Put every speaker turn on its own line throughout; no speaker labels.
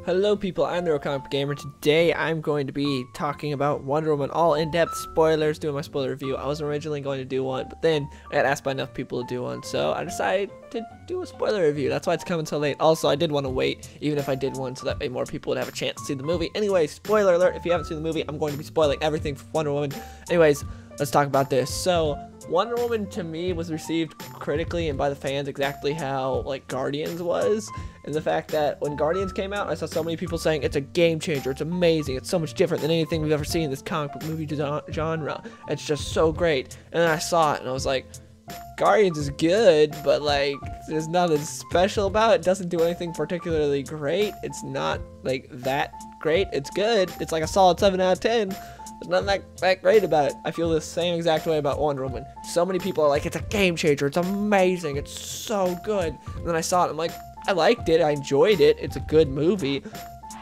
Hello people, I'm the Real Comic Book Gamer. Today I'm going to be talking about Wonder Woman, all in-depth spoilers, doing my spoiler review. I wasn't originally going to do one, but then I got asked by enough people to do one, so I decided to do a spoiler review. That's why it's coming so late. Also, I did want to wait, even if I did one, so that way more people would have a chance to see the movie. Anyway, spoiler alert, if you haven't seen the movie, I'm going to be spoiling everything for Wonder Woman. Anyways, let's talk about this. So, Wonder Woman to me was received critically and by the fans exactly how like Guardians was, and the fact that when Guardians came out, I saw so many people saying it's a game changer, it's amazing, it's so much different than anything we've ever seen in this comic book movie genre. It's just so great. And then I saw it and I was like, Guardians is good, but like there's nothing special about it. It doesn't do anything particularly great. It's not like that great. It's good. It's like a solid 7 out of 10. There's nothing that great about it. I feel the same exact way about Wonder Woman. So many people are like, it's a game changer, it's amazing, it's so good. And then I saw it, I'm like, I liked it, I enjoyed it, it's a good movie,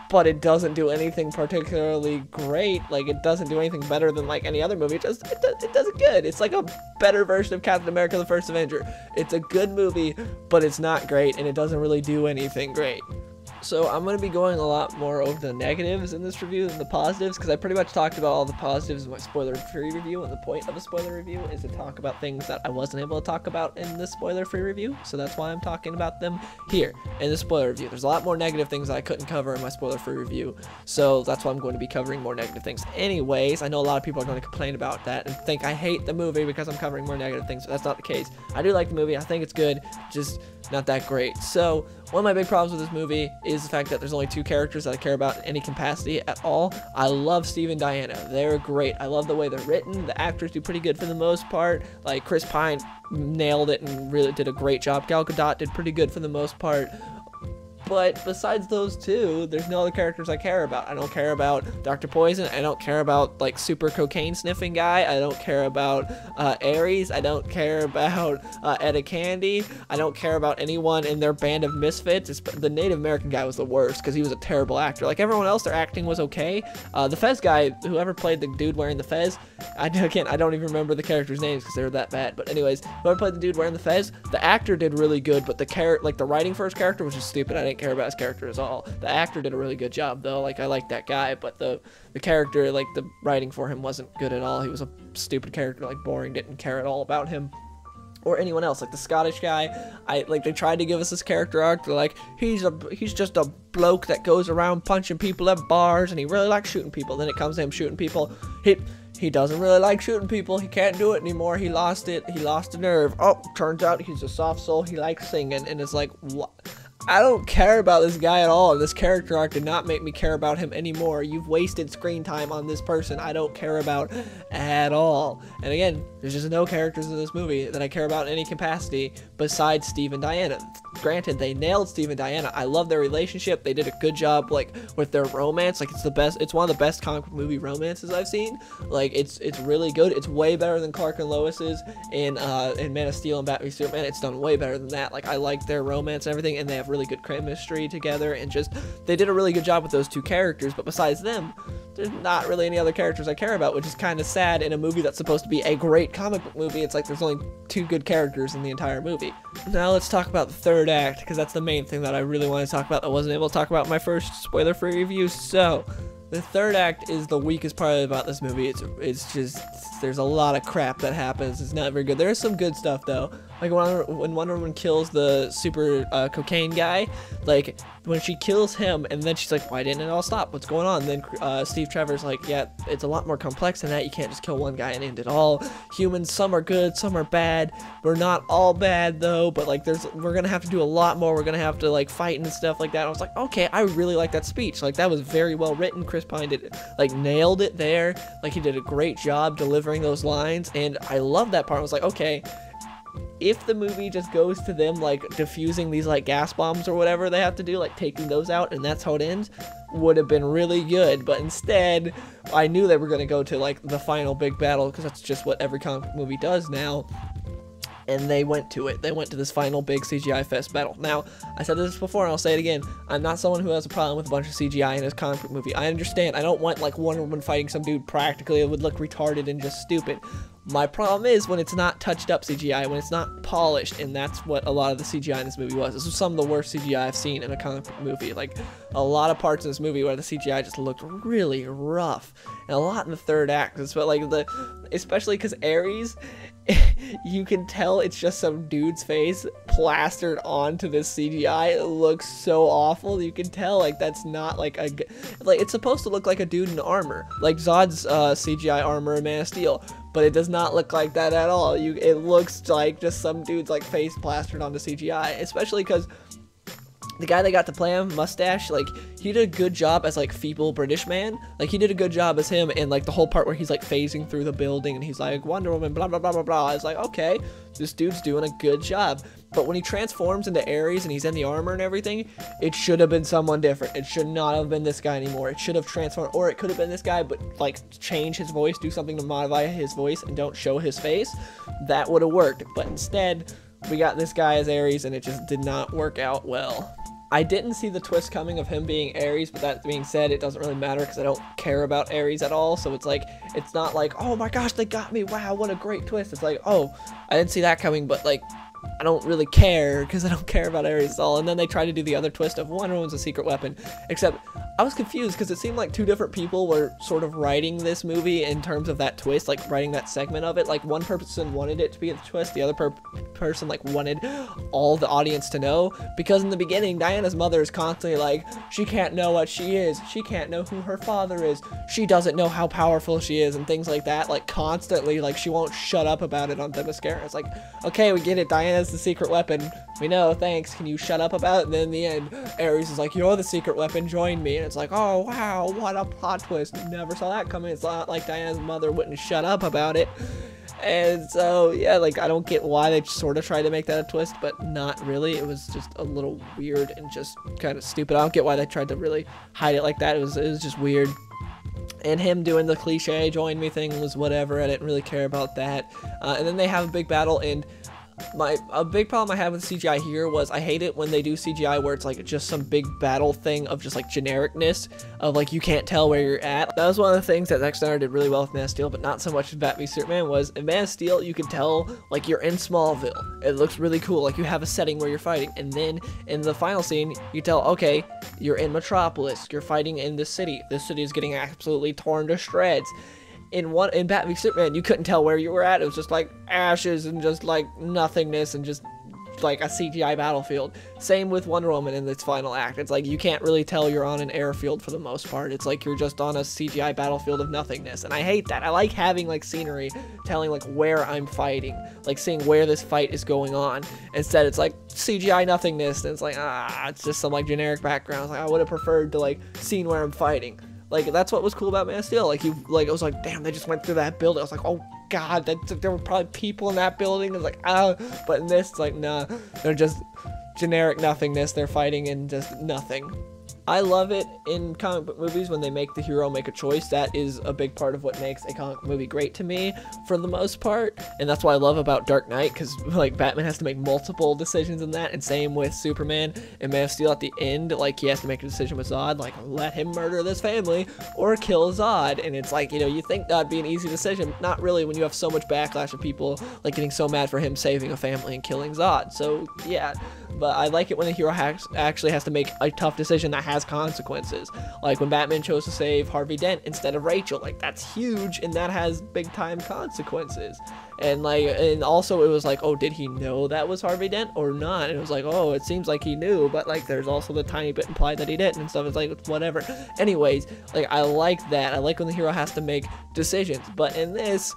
but it doesn't do anything particularly great. Like, it doesn't do anything better than like any other movie. It does it good. It's like a better version of Captain America: The First Avenger. It's a good movie, but it's not great, and it doesn't really do anything great. So I'm going to be going a lot more over the negatives in this review than the positives, because I pretty much talked about all the positives in my spoiler-free review, and the point of a spoiler review is to talk about things that I wasn't able to talk about in the spoiler-free review, so that's why I'm talking about them here in the spoiler review. There's a lot more negative things that I couldn't cover in my spoiler-free review, so that's why I'm going to be covering more negative things. Anyways, I know a lot of people are going to complain about that and think I hate the movie because I'm covering more negative things, but that's not the case. I do like the movie, I think it's good, just not that great. So one of my big problems with this movie is the fact that there's only two characters that I care about in any capacity at all. I love Steve and Diana. They're great. I love the way they're written. The actors do pretty good for the most part. Like Chris Pine nailed it and really did a great job. Gal Gadot did pretty good for the most part. But besides those two, there's no other characters I care about. I don't care about Dr. Poison. I don't care about, like, super cocaine sniffing guy. I don't care about Ares. I don't care about Etta Candy. I don't care about anyone in their band of misfits. The Native American guy was the worst because he was a terrible actor. Like, everyone else, their acting was okay. The Fez guy, whoever played the dude wearing the Fez, I don't even remember the characters' names because they were that bad. But anyways, whoever played the dude wearing the Fez, the actor did really good, but the writing for his character was just stupid. I didn't care about his character at all. The actor did a really good job though. Like, I liked that guy, but the character, like, the writing for him wasn't good at all. He was a stupid character, like boring, didn't care at all about him or anyone else. Like the Scottish guy, they tried to give us this character arc. They're like, he's just a bloke that goes around punching people at bars and he really likes shooting people. Then it comes to him shooting people. He doesn't really like shooting people. He can't do it anymore. He lost it. He lost the nerve. Oh, turns out he's a soft soul. He likes singing. And it's like, what? I don't care about this guy at all. This character arc did not make me care about him anymore. You've wasted screen time on this person I don't care about at all. And again, there's just no characters in this movie that I care about in any capacity besides Steve and Diana. Granted, they nailed Steve and Diana. I love their relationship. They did a good job, like, with their romance. Like, it's the best. It's one of the best comic book movie romances I've seen. Like, it's really good. It's way better than Clark and Lois's in Man of Steel and Batman v Superman. It's done way better than that. Like, I like their romance and everything, and they have really good chemistry together, and just they did a really good job with those two characters. But besides them, there's not really any other characters I care about, which is kind of sad in a movie that's supposed to be a great comic book movie. It's like there's only two good characters in the entire movie. Now let's talk about the third act, because that's the main thing that I really want to talk about that I wasn't able to talk about in my first spoiler-free review. So the third act is the weakest part about this movie. It's just, there's a lot of crap that happens. It's not very good. There is some good stuff though. Like when Wonder Woman kills the super cocaine guy, like when she kills him and then she's like, why didn't it all stop? What's going on? And then Steve Trevor's like, yeah, it's a lot more complex than that. You can't just kill one guy and end it all. Humans, some are good, some are bad. We're not all bad though, but like we're gonna have to do a lot more. We're gonna have to like fight and stuff like that. And I was like, okay, I really like that speech. Like, that was very well written. Chris Pine nailed it there. Like, he did a great job delivering those lines, and I love that part. I was like, okay, if the movie just goes to them like diffusing these like gas bombs or whatever they have to do, like taking those out, and that's how it ends, would have been really good. But instead, I knew they were going to go to like the final big battle, because that's just what every comic book movie does now. and they went to it. They went to this final big CGI fest battle. Now, I said this before and I'll say it again. I'm not someone who has a problem with a bunch of CGI in his comic book movie. I understand. I don't want like Wonder Woman fighting some dude practically. It would look retarded and just stupid. My problem is when it's not touched up CGI, when it's not polished, and that's what a lot of the CGI in this movie was. This was some of the worst CGI I've seen in a comic book movie. Like, a lot of parts in this movie where the CGI just looked really rough, and a lot in the third act. But like especially because Ares, you can tell it's just some dude's face plastered onto this CGI. It looks so awful. You can tell like that's not like it's supposed to look like a dude in armor, like Zod's CGI armor in Man of Steel. But it does not look like that at all. It looks like just some dude's like face plastered onto CGI, especially because the guy that got to play him, Mustache, like, he did a good job as, like, feeble British man. Like, he did a good job as him in, like, the whole part where he's, like, phasing through the building and he's like, Wonder Woman, blah, blah, blah, blah, blah. I was like, okay, this dude's doing a good job. But when he transforms into Ares and he's in the armor and everything, it should have been someone different. It should not have been this guy anymore. It should have transformed, or it could have been this guy, but, like, change his voice, do something to modify his voice and don't show his face. That would have worked. But instead, we got this guy as Ares and it just did not work out well. I didn't see the twist coming of him being Ares, but that being said, it doesn't really matter because I don't care about Ares at all. So it's like, it's not like, oh my gosh, they got me. Wow, what a great twist. It's like, oh, I didn't see that coming, but like, I don't really care because I don't care about Ares at all. And then they try to do the other twist of Wonder Woman's a secret weapon, except I was confused because it seemed like two different people were sort of writing this movie in terms of that twist, like writing that segment of it. Like one person wanted it to be a twist, the other person like wanted all the audience to know, because in the beginning Diana's mother is constantly like, she can't know what she is, she can't know who her father is, she doesn't know how powerful she is, and things like that, like constantly, like she won't shut up about it on Themyscira. It's like, okay, we get it, Diana's the secret weapon, we know, thanks, can you shut up about it? And then in the end, Ares is like, you're the secret weapon, join me. And it's like, oh wow, what a plot twist, never saw that coming. It's not like Diana's mother wouldn't shut up about it. And so yeah, like I don't get why they sort of tried to make that a twist, but not really. It was just a little weird and just kind of stupid. I don't get why they tried to really hide it like that. It was just weird. And him doing the cliche join me thing was whatever. I didn't really care about that. And then they have a big battle, and a big problem I had with CGI here was I hate it when they do CGI where it's like just some big battle thing of just like genericness of like you can't tell where you're at. That was one of the things that Zack Snyder did really well with Man of Steel, but not so much with Batman v Superman. Was in Man of Steel you can tell like you're in Smallville. It looks really cool, like you have a setting where you're fighting, and then in the final scene you tell, okay, you're in Metropolis, you're fighting in this city. This city is getting absolutely torn to shreds. In Batman v Superman, you couldn't tell where you were at. It was just like ashes and just like nothingness and just like a CGI battlefield. Same with Wonder Woman in its final act. It's like you can't really tell you're on an airfield for the most part. It's like you're just on a CGI battlefield of nothingness, and I hate that. I like having like scenery telling like where I'm fighting, like seeing where this fight is going on. Instead, it's like CGI nothingness, and it's like it's just some like generic background. It's like I would have preferred to like seen where I'm fighting. Like, that's what was cool about Man of Steel. Like, it was like, damn, they just went through that building. I was like, oh, God, there were probably people in that building. I was like, but in this, it's like, nah, they're just generic nothingness. They're fighting in just nothing. I love it in comic book movies when they make the hero make a choice. That is a big part of what makes a comic book movie great to me, for the most part. And that's what I love about Dark Knight, because like Batman has to make multiple decisions in that, and same with Superman and Man of Steel at the end. Like he has to make a decision with Zod, like let him murder this family or kill Zod. And it's like, you know, you think that'd be an easy decision, not really when you have so much backlash of people like getting so mad for him saving a family and killing Zod. So yeah, but I like it when the hero actually has to make a tough decision that has consequences. Like when Batman chose to save Harvey Dent instead of Rachel, like that's huge, and that has big time consequences. And like, and also it was like, oh, did he know that was Harvey Dent or not? And it was like, oh, it seems like he knew, but like there's also the tiny bit implied that he didn't and stuff. It's like, whatever. Anyways, like I like that. I like when the hero has to make decisions, but in this,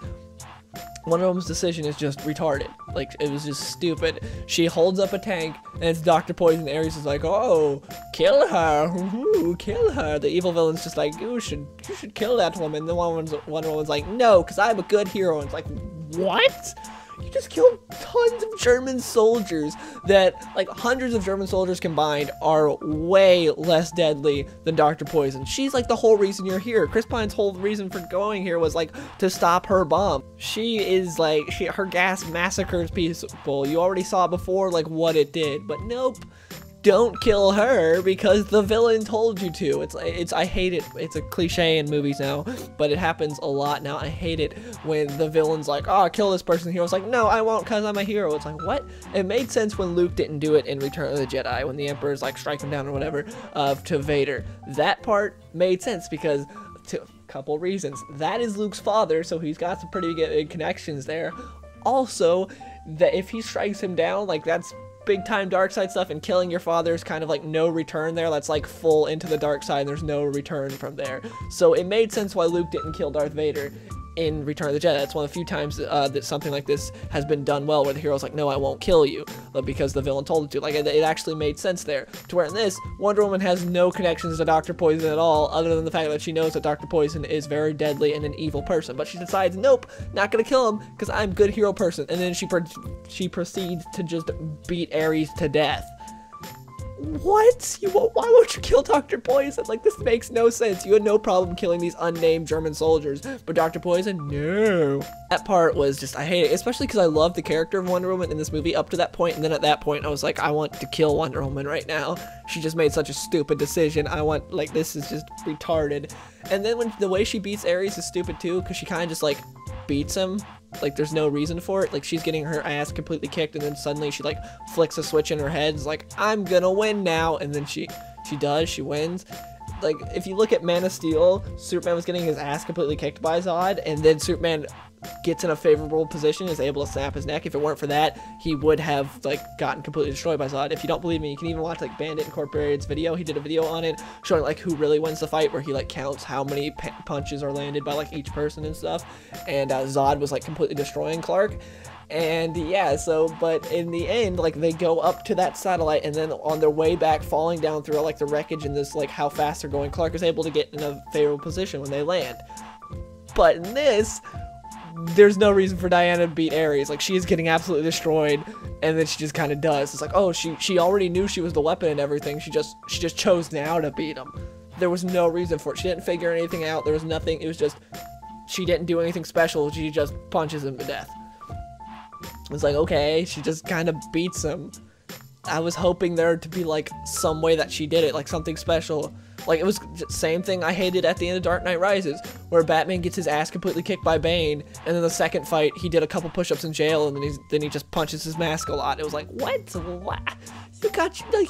Wonder Woman's decision is just retarded. Like, it was just stupid. She holds up a tank, and it's Dr. Poison. Ares is like, oh, kill her. Ooh, kill her. The evil villain's just like, you should kill that woman. The Wonder Woman's like, no, because I'm a good hero. And it's like, what? You just killed tons of German soldiers that, like, hundreds of German soldiers combined are way less deadly than Dr. Poison. She's like the whole reason you're here. Chris Pine's whole reason for going here was like to stop her bomb. She is like, her gas massacres people. You already saw before like what it did, but nope. Don't kill her because the villain told you to. I hate it. It's a cliche in movies now, but it happens a lot now. I hate it when the villain's like, oh, kill this person. The hero's like, no, I won't because I'm a hero. It's like, what? It made sense when Luke didn't do it in Return of the Jedi, when the Emperor's like strike him down or whatever, to Vader. That part made sense because couple reasons. That is Luke's father, so he's got some pretty good connections there. Also, that if he strikes him down, like that's big time dark side stuff, and killing your father is kind of like no return there. That's like full into the dark side, and there's no return from there. So it made sense why Luke didn't kill Darth Vader in Return of the Jedi. That's one of the few times that something like this has been done well, where the hero's like, no, I won't kill you, because the villain told him to. Like, it actually made sense there. To where in this, Wonder Woman has no connections to Dr. Poison at all, other than the fact that she knows that Dr. Poison is very deadly and an evil person. But she decides, nope, not gonna kill him, because I'm a good hero person. And then she proceeds to just beat Ares to death. What? Why won't you kill Dr. Poison? Like, this makes no sense. You had no problem killing these unnamed German soldiers, but Dr. Poison, no. That part was just, I hate it, especially because I love the character of Wonder Woman in this movie up to that point, and then at that point I was like, I want to kill Wonder Woman right now. She just made such a stupid decision. Like, this is just retarded. And then when the way she beats Ares is stupid too, because she kind of just like beats him. Like, there's no reason for it. Like, she's getting her ass completely kicked, and then suddenly she like flicks a switch in her head. It's like, I'm gonna win now, and then she wins. Like, if you look at Man of Steel, Superman was getting his ass completely kicked by Zod, and then Superman gets in a favorable position, is able to snap his neck. If it weren't for that, he would have like gotten completely destroyed by Zod. If you don't believe me, you can even watch like Bandit Incorporated's video. He did a video on it showing like who really wins the fight, where he like counts how many punches are landed by like each person and stuff, and Zod was like completely destroying Clark. And yeah, but in the end, like, they go up to that satellite, and then on their way back, falling down through like the wreckage and this, like, how fast they're going, Clark is able to get in a favorable position when they land. But in this, there's no reason for Diana to beat Ares. Like, she is getting absolutely destroyed, and then she just kind of does. It's like, oh, she already knew she was the weapon and everything. She just chose now to beat him. There was no reason for it. She didn't figure anything out. There was nothing. It was just, she didn't do anything special. She just punches him to death. It's like, okay, she just kind of beats him. I was hoping there to be like some way that she did it, like something special. Like, it was the same thing I hated at the end of Dark Knight Rises, where Batman gets his ass completely kicked by Bane, and then the second fight, he did a couple push-ups in jail, and then he just punches his mask a lot. It was like, what?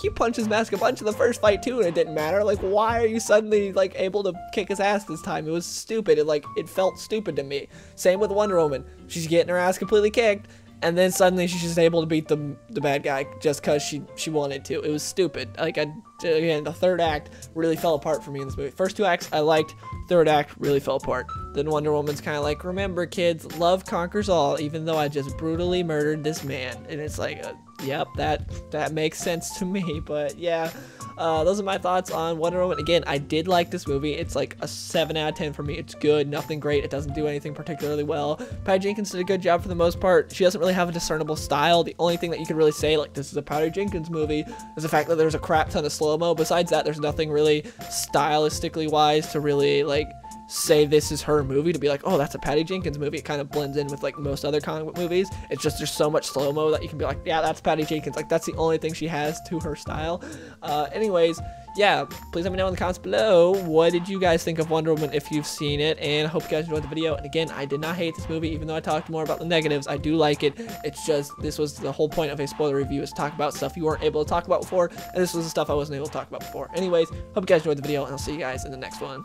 You punched his mask a bunch in the first fight too, and it didn't matter. Like, why are you suddenly like able to kick his ass this time? It was stupid. It felt stupid to me. Same with Wonder Woman. She's getting her ass completely kicked, and then suddenly she's just able to beat the bad guy just because she wanted to. It was stupid. Like, again, the third act really fell apart for me in this movie. First two acts I liked, third act really fell apart. Then Wonder Woman's kind of like, remember kids, love conquers all, even though I just brutally murdered this man. And it's like, yep, that makes sense to me. But yeah, those are my thoughts on Wonder Woman. Again, I did like this movie. It's like a 7 out of 10 for me. It's good, nothing great. It doesn't do anything particularly well. Patty Jenkins did a good job for the most part. She doesn't really have a discernible style. The only thing that you could really say, like, this is a Patty Jenkins movie, is the fact that there's a crap ton of slow-mo. Besides that, there's nothing really stylistically wise to really, like, say this is her movie, to be like, oh, that's a Patty Jenkins movie. It kind of blends in with like most other comic book movies. It's just, there's so much slow-mo that you can be like, yeah, that's Patty Jenkins. Like, that's the only thing she has to her style. Anyways, yeah, please let me know in the comments below, what did you guys think of Wonder Woman if you've seen it, and I hope you guys enjoyed the video. And again, I did not hate this movie, even though I talked more about the negatives. I do like it. It's just, this was the whole point of a spoiler review, is to talk about stuff you weren't able to talk about before, and this was the stuff I wasn't able to talk about before. Anyways, hope you guys enjoyed the video, and I'll see you guys in the next one.